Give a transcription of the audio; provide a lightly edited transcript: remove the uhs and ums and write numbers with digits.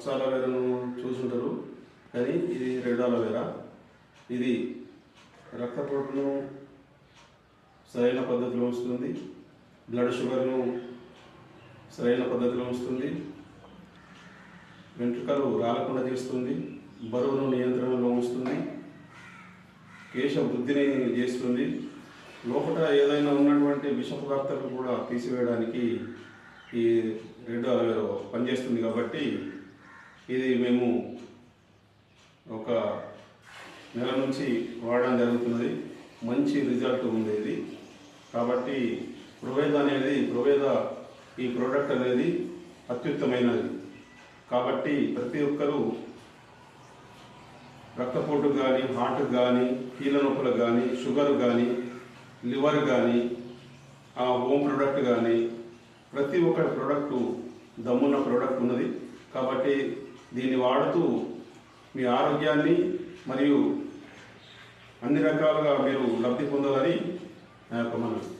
పచ్చ అలోవెరాను చూసుంటారు, కానీ ఇది రెడ్ అలోవెరా. ఇది రక్తపోటును సరైన పద్ధతిలో ఉంచుతుంది, బ్లడ్ షుగర్ను సరైన పద్ధతిలో ఉంచుతుంది, వెంట్రుకలు రాలకుండా చేస్తుంది, బరువును నియంత్రణలో ఉంచుతుంది, కేశ వృద్ధిని చేస్తుంది, లోపల ఏదైనా ఉన్నటువంటి విష పదార్థాలు కూడా తీసివేయడానికి ఈ రెడ్ అలోవెరా పనిచేస్తుంది. కాబట్టి ఇది మేము ఒక నెల నుంచి వాడడం జరుగుతున్నది. మంచి రిజల్ట్ ఉంది ఇది. కాబట్టి ప్రొవేదా ఈ ప్రోడక్ట్ అనేది అత్యుత్తమైనది. కాబట్టి ప్రతి ఒక్కరూ రక్తపోటు కానీ, హార్ట్ కానీ, కీళ్ళ నొప్పులకు కానీ, షుగర్ కానీ, లివర్ కానీ, హోమ్ ప్రోడక్ట్ కానీ ప్రతి ఒక్క ప్రోడక్టు దమ్మున్న ప్రోడక్ట్ ఉన్నది. కాబట్టి దీన్ని వాడుతూ మీ ఆరోగ్యాన్ని మరియు అన్ని రకాలుగా మీరు లబ్ధి పొందాలని నా యొక్క మనవి.